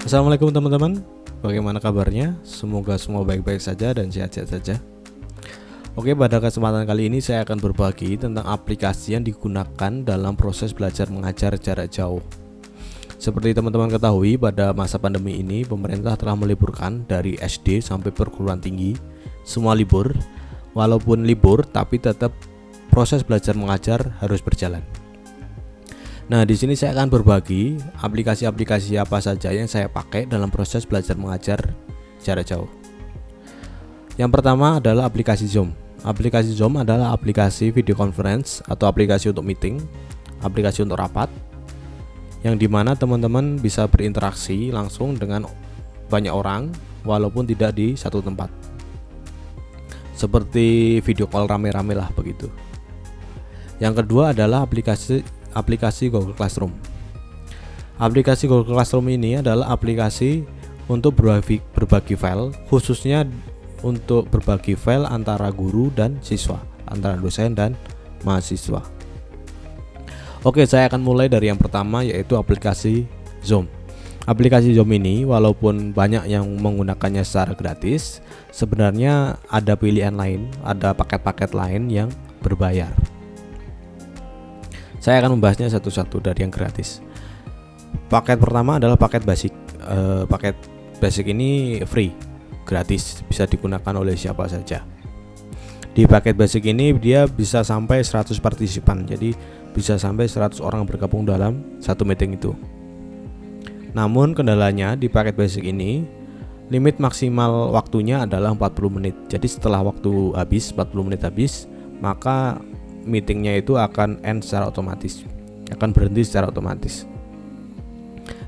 Assalamualaikum teman-teman, bagaimana kabarnya? Semoga semua baik-baik saja dan sehat-sehat saja. Oke, pada kesempatan kali ini saya akan berbagi tentang aplikasi yang digunakan dalam proses belajar mengajar jarak jauh. Seperti teman-teman ketahui, pada masa pandemi ini pemerintah telah meliburkan dari SD sampai perguruan tinggi. Semua libur, walaupun libur tapi tetap proses belajar mengajar harus berjalan. Nah, di sini saya akan berbagi aplikasi-aplikasi apa saja yang saya pakai dalam proses belajar mengajar jarak jauh. Yang pertama adalah aplikasi Zoom. Aplikasi Zoom adalah aplikasi video conference atau aplikasi untuk meeting, aplikasi untuk rapat, yang dimana teman-teman bisa berinteraksi langsung dengan banyak orang walaupun tidak di satu tempat. Seperti video call rame-rame lah begitu. Yang kedua adalah aplikasi Google Classroom. Aplikasi Google Classroom ini adalah aplikasi untuk berbagi file, khususnya untuk berbagi file antara guru dan siswa, antara dosen dan mahasiswa. Oke, saya akan mulai dari yang pertama, yaitu aplikasi Zoom. Aplikasi Zoom ini walaupun banyak yang menggunakannya secara gratis, sebenarnya ada pilihan lain, ada paket-paket lain yang berbayar. Saya akan membahasnya satu-satu dari yang gratis. Paket pertama adalah paket basic. Paket basic ini free, gratis, bisa digunakan oleh siapa saja. Di paket basic ini dia bisa sampai 100 partisipan, jadi bisa sampai 100 orang bergabung dalam satu meeting itu. Namun kendalanya di paket basic ini limit maksimal waktunya adalah 40 menit. Jadi setelah waktu habis, 40 menit habis, maka meetingnya itu akan end secara otomatis, akan berhenti secara otomatis.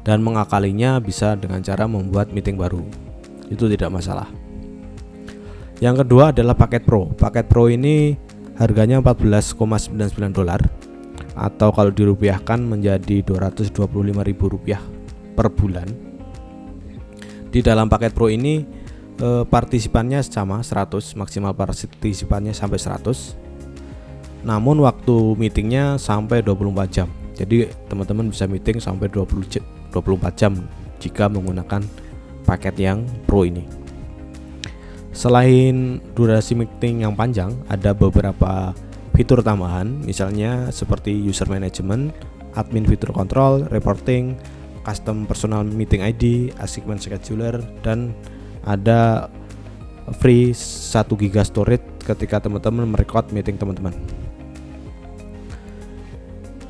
Dan mengakalinya bisa dengan cara membuat meeting baru, itu tidak masalah. Yang kedua adalah paket Pro. Paket Pro ini harganya $14,99 atau kalau dirupiahkan menjadi Rp225.000 per bulan. Di dalam paket Pro ini partisipannya sama 100, maksimal partisipannya sampai 100. Namun waktu meetingnya sampai 24 jam. Jadi teman-teman bisa meeting sampai 24 jam jika menggunakan paket yang Pro ini. Selain durasi meeting yang panjang, ada beberapa fitur tambahan, misalnya seperti user management, admin fitur control, reporting, custom personal meeting ID, assignment scheduler, dan ada free 1 GB storage ketika teman-teman merecord meeting teman-teman.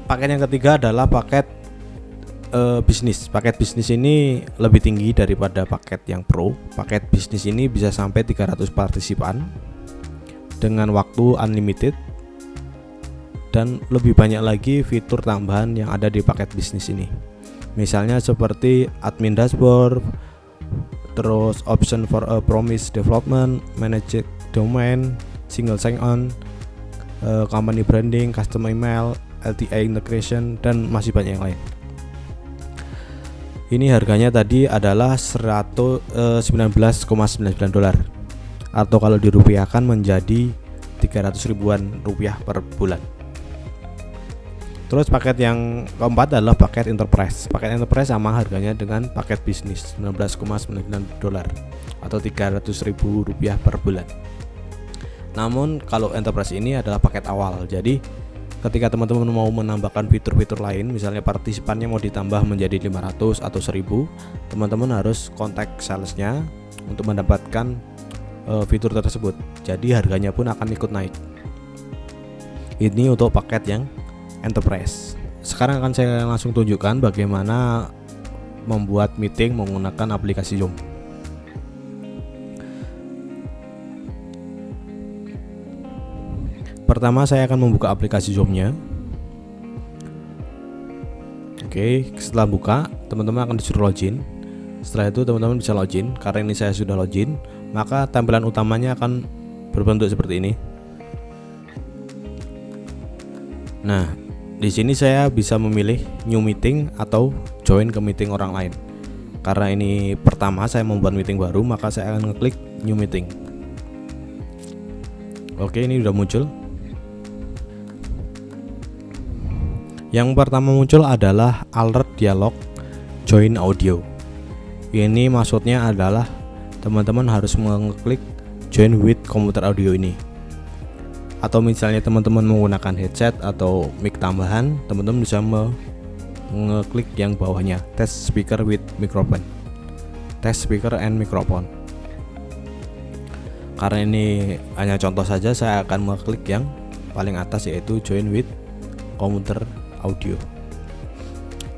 Paket yang ketiga adalah paket bisnis. Paket bisnis ini lebih tinggi daripada paket yang Pro. Paket bisnis ini bisa sampai 300 partisipan dengan waktu unlimited, dan lebih banyak lagi fitur tambahan yang ada di paket bisnis ini. Misalnya seperti admin dashboard, terus option for a promise development, managed domain, single sign-on, company branding, custom email, LTI integration, dan masih banyak yang lain. Ini harganya tadi adalah $19,99 atau kalau dirupiahkan menjadi 300 ribuan rupiah per bulan. Terus paket yang keempat adalah paket enterprise. Paket enterprise sama harganya dengan paket bisnis, $19,99 atau 300 ribu rupiah per bulan. Namun kalau enterprise ini adalah paket awal, jadi ketika teman-teman mau menambahkan fitur-fitur lain, misalnya partisipannya mau ditambah menjadi 500 atau 1000, teman-teman harus kontak salesnya untuk mendapatkan fitur tersebut. Jadi harganya pun akan ikut naik. Ini untuk paket yang enterprise. Sekarang akan saya langsung tunjukkan bagaimana membuat meeting menggunakan aplikasi Zoom. Pertama saya akan membuka aplikasi Zoom-nya. Oke, setelah buka, teman-teman akan disuruh login. Setelah itu teman-teman bisa login. Karena ini saya sudah login, maka tampilan utamanya akan berbentuk seperti ini. Nah, di sini saya bisa memilih new meeting atau join ke meeting orang lain. Karena ini pertama saya membuat meeting baru, maka saya akan ngeklik new meeting. Oke, ini sudah muncul. Yang pertama muncul adalah alert dialog join audio. Ini maksudnya adalah teman-teman harus mengeklik join with computer audio ini. Atau misalnya teman-teman menggunakan headset atau mic tambahan, teman-teman bisa mengeklik yang bawahnya, test speaker with microphone, test speaker and microphone. Karena ini hanya contoh saja, saya akan mengeklik yang paling atas, yaitu join with computer audio.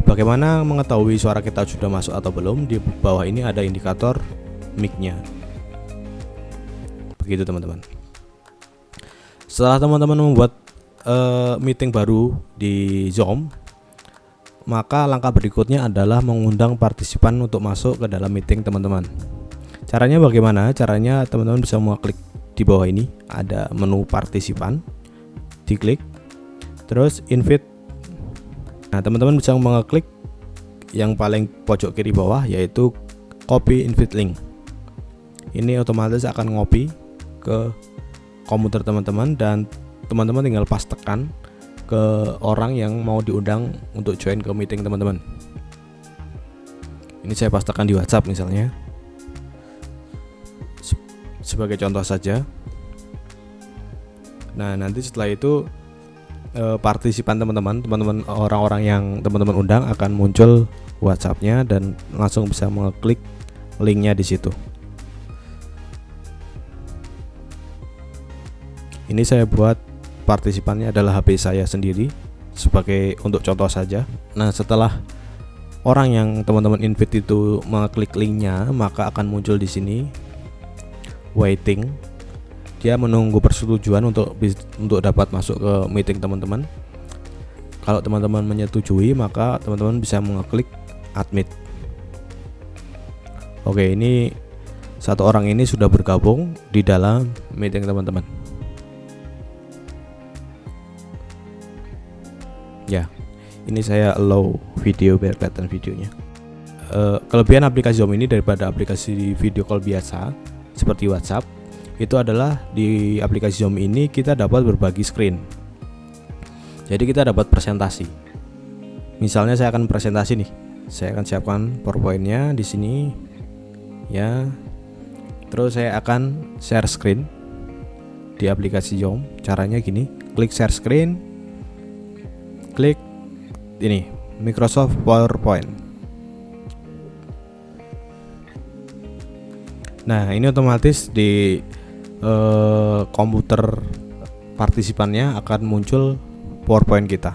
Bagaimana mengetahui suara kita sudah masuk atau belum? Di bawah ini ada indikator mic-nya. Begitu teman-teman. Setelah teman-teman membuat meeting baru di Zoom, maka langkah berikutnya adalah mengundang partisipan untuk masuk ke dalam meeting teman-teman. Caranya bagaimana? Caranya teman-teman bisa mengklik di bawah ini, ada menu partisipan, diklik, terus invite. Nah, teman-teman bisa mengeklik yang paling pojok kiri bawah, yaitu copy invite link. Ini otomatis akan ngopi ke komputer teman-teman, dan teman-teman tinggal pas tekan ke orang yang mau diundang untuk join ke meeting teman-teman. Ini saya pas tekan di WhatsApp misalnya, sebagai contoh saja. Nah, nanti setelah itu partisipan teman-teman orang-orang yang teman-teman undang akan muncul WhatsApp-nya dan langsung bisa mengeklik linknya di situ. Ini saya buat partisipannya adalah HP saya sendiri sebagai untuk contoh saja. Nah, setelah orang yang teman-teman invite itu mengeklik linknya, maka akan muncul di sini waiting. Dia menunggu persetujuan untuk dapat masuk ke meeting teman-teman. Kalau teman-teman menyetujui, maka teman-teman bisa mengeklik admit. Oke, ini satu orang ini sudah bergabung di dalam meeting teman-teman. Ya, ini saya allow video biar kelihatan videonya. Kelebihan aplikasi Zoom ini daripada aplikasi video call biasa seperti WhatsApp, itu adalah di aplikasi Zoom ini kita dapat berbagi screen. Jadi kita dapat presentasi. Misalnya saya akan presentasi nih. Saya akan siapkan PowerPoint-nya di sini. Ya. Terus saya akan share screen di aplikasi Zoom. Caranya gini, klik share screen. Klik ini, Microsoft PowerPoint. Nah, ini otomatis di komputer partisipannya akan muncul PowerPoint kita.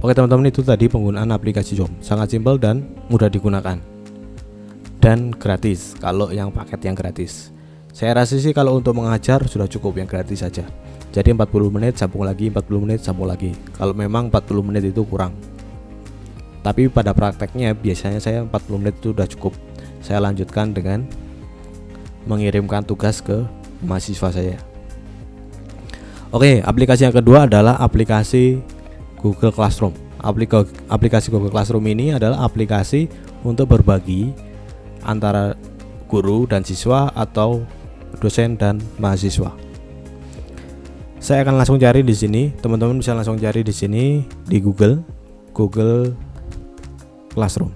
Oke teman-teman, itu tadi penggunaan aplikasi Zoom. Sangat simpel dan mudah digunakan, dan gratis kalau yang paket yang gratis. Saya rasa sih kalau untuk mengajar sudah cukup yang gratis saja. Jadi 40 menit sambung lagi, 40 menit sambung lagi. Kalau memang 40 menit itu kurang. Tapi pada prakteknya biasanya saya 40 menit itu sudah cukup. Saya lanjutkan dengan mengirimkan tugas ke mahasiswa saya. Oke, aplikasi yang kedua adalah aplikasi Google Classroom. Aplikasi Google Classroom ini adalah aplikasi untuk berbagi antara guru dan siswa atau dosen dan mahasiswa. Saya akan langsung cari di sini. Teman-teman bisa langsung cari di sini di Google Classroom.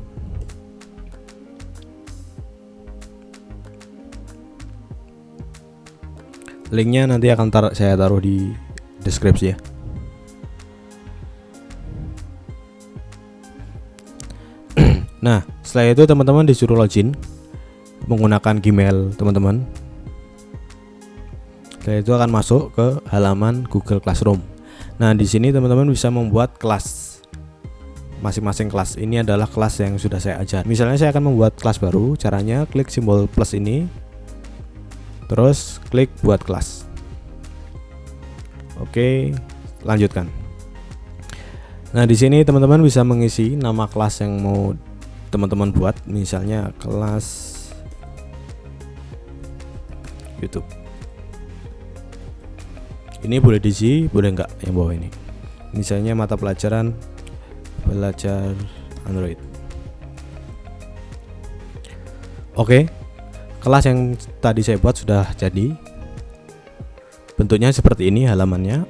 Linknya nanti akan saya taruh di deskripsi ya. Nah, setelah itu teman-teman disuruh login menggunakan Gmail teman-teman. Setelah itu akan masuk ke halaman Google Classroom. Nah, di sini teman-teman bisa membuat kelas. Masing-masing kelas ini adalah kelas yang sudah saya ajar. Misalnya saya akan membuat kelas baru. Caranya klik simbol plus ini, terus klik buat kelas. Oke, lanjutkan. Nah, di sini teman-teman bisa mengisi nama kelas yang mau teman-teman buat, misalnya kelas YouTube. Ini boleh diisi, boleh enggak yang bawah ini. Misalnya mata pelajaran belajar Android. Oke. Kelas yang tadi saya buat sudah jadi. Bentuknya seperti ini halamannya.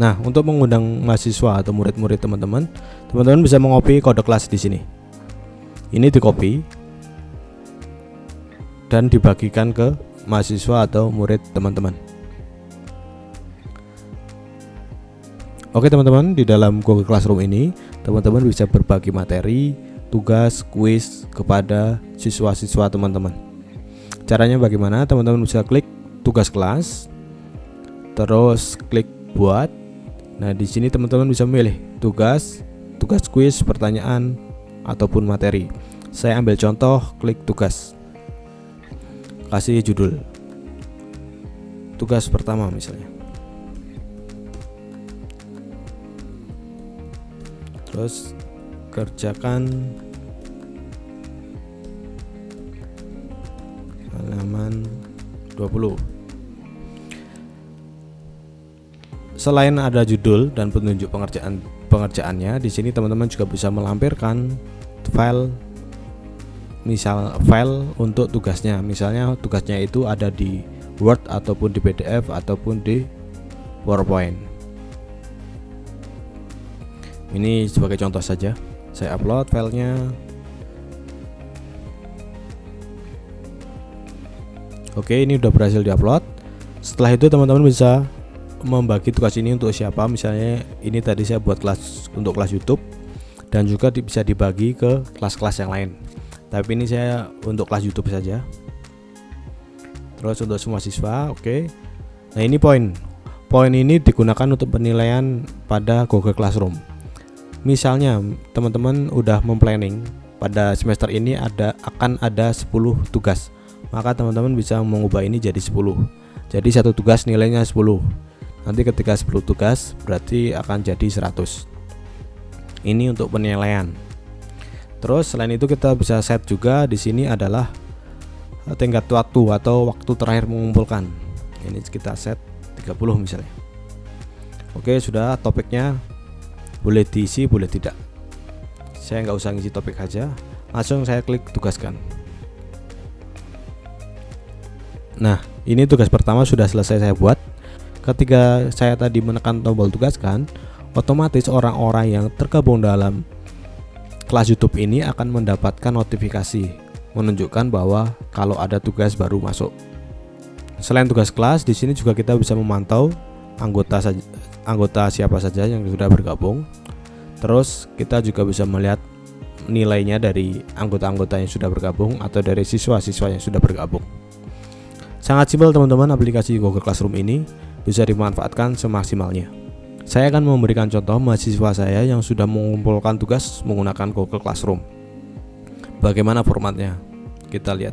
Nah, untuk mengundang mahasiswa atau murid-murid teman-teman bisa mengopi kode kelas di sini. Ini di copy dan dibagikan ke mahasiswa atau murid teman-teman. Oke teman-teman, di dalam Google Classroom ini teman-teman bisa berbagi materi, tugas, kuis kepada siswa-siswa teman-teman. Caranya bagaimana? Teman-teman bisa klik tugas kelas, terus klik buat. Nah, di sini teman-teman bisa memilih tugas kuis, pertanyaan ataupun materi. Saya ambil contoh, klik tugas. Kasih judul. Tugas pertama misalnya. Terus kerjakan halaman 20. Selain ada judul dan petunjuk pengerjaannya, di sini teman-teman juga bisa melampirkan file untuk tugasnya. Misalnya tugasnya itu ada di Word ataupun di PDF ataupun di PowerPoint. Ini sebagai contoh saja. Saya upload filenya. Oke, ini udah berhasil diupload. Setelah itu teman-teman bisa membagi tugas ini untuk siapa. Misalnya ini tadi saya buat kelas untuk kelas YouTube dan juga bisa dibagi ke kelas-kelas yang lain. Tapi ini saya untuk kelas YouTube saja. Terus untuk semua siswa, oke. Nah, ini poin ini digunakan untuk penilaian pada Google Classroom. Misalnya teman-teman udah memplanning pada semester ini akan ada 10 tugas, maka teman-teman bisa mengubah ini jadi 10. Jadi satu tugas nilainya 10. Nanti ketika 10 tugas berarti akan jadi 100. Ini untuk penilaian. Terus selain itu kita bisa set juga di sini adalah tingkat waktu atau waktu terakhir mengumpulkan. Ini kita set 30 misalnya. Oke, sudah. Topiknya boleh diisi boleh tidak. Saya nggak usah ngisi topik aja, langsung saya klik tugaskan. Nah, ini tugas pertama sudah selesai saya buat. Ketika saya tadi menekan tombol tugaskan, otomatis orang-orang yang tergabung dalam kelas YouTube ini akan mendapatkan notifikasi menunjukkan bahwa kalau ada tugas baru masuk. Selain tugas kelas, di sini juga kita bisa memantau anggota siapa saja yang sudah bergabung. Terus kita juga bisa melihat nilainya dari anggota-anggota yang sudah bergabung atau dari siswa-siswa yang sudah bergabung. Sangat simpel teman-teman, aplikasi Google Classroom ini bisa dimanfaatkan semaksimalnya. Saya akan memberikan contoh mahasiswa saya yang sudah mengumpulkan tugas menggunakan Google Classroom. Bagaimana formatnya? Kita lihat.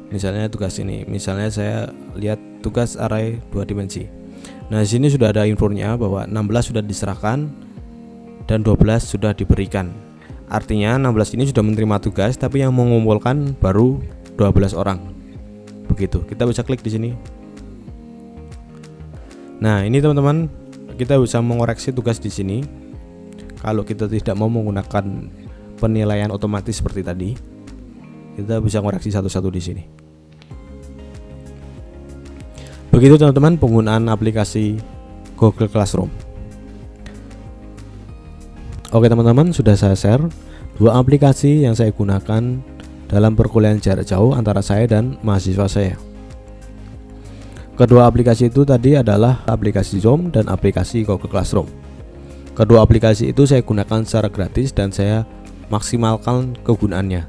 Misalnya tugas ini, misalnya saya lihat tugas array 2 dimensi. Nah, di sini sudah ada infonya bahwa 16 sudah diserahkan dan 12 sudah diberikan. Artinya 16 ini sudah menerima tugas, tapi yang mengumpulkan baru 12 orang. Begitu. Kita bisa klik di sini. Nah, ini teman-teman, kita bisa mengoreksi tugas di sini. Kalau kita tidak mau menggunakan penilaian otomatis seperti tadi, kita bisa mengoreksi satu-satu di sini. Begitu teman-teman penggunaan aplikasi Google Classroom. Oke teman-teman, sudah saya share 2 aplikasi yang saya gunakan dalam perkuliahan jarak jauh antara saya dan mahasiswa saya. Kedua aplikasi itu tadi adalah aplikasi Zoom dan aplikasi Google Classroom. Kedua aplikasi itu saya gunakan secara gratis dan saya maksimalkan kegunaannya.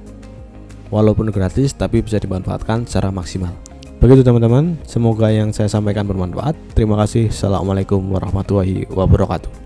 Walaupun gratis tapi bisa dimanfaatkan secara maksimal. Begitu teman-teman, semoga yang saya sampaikan bermanfaat. Terima kasih. Assalamualaikum warahmatullahi wabarakatuh.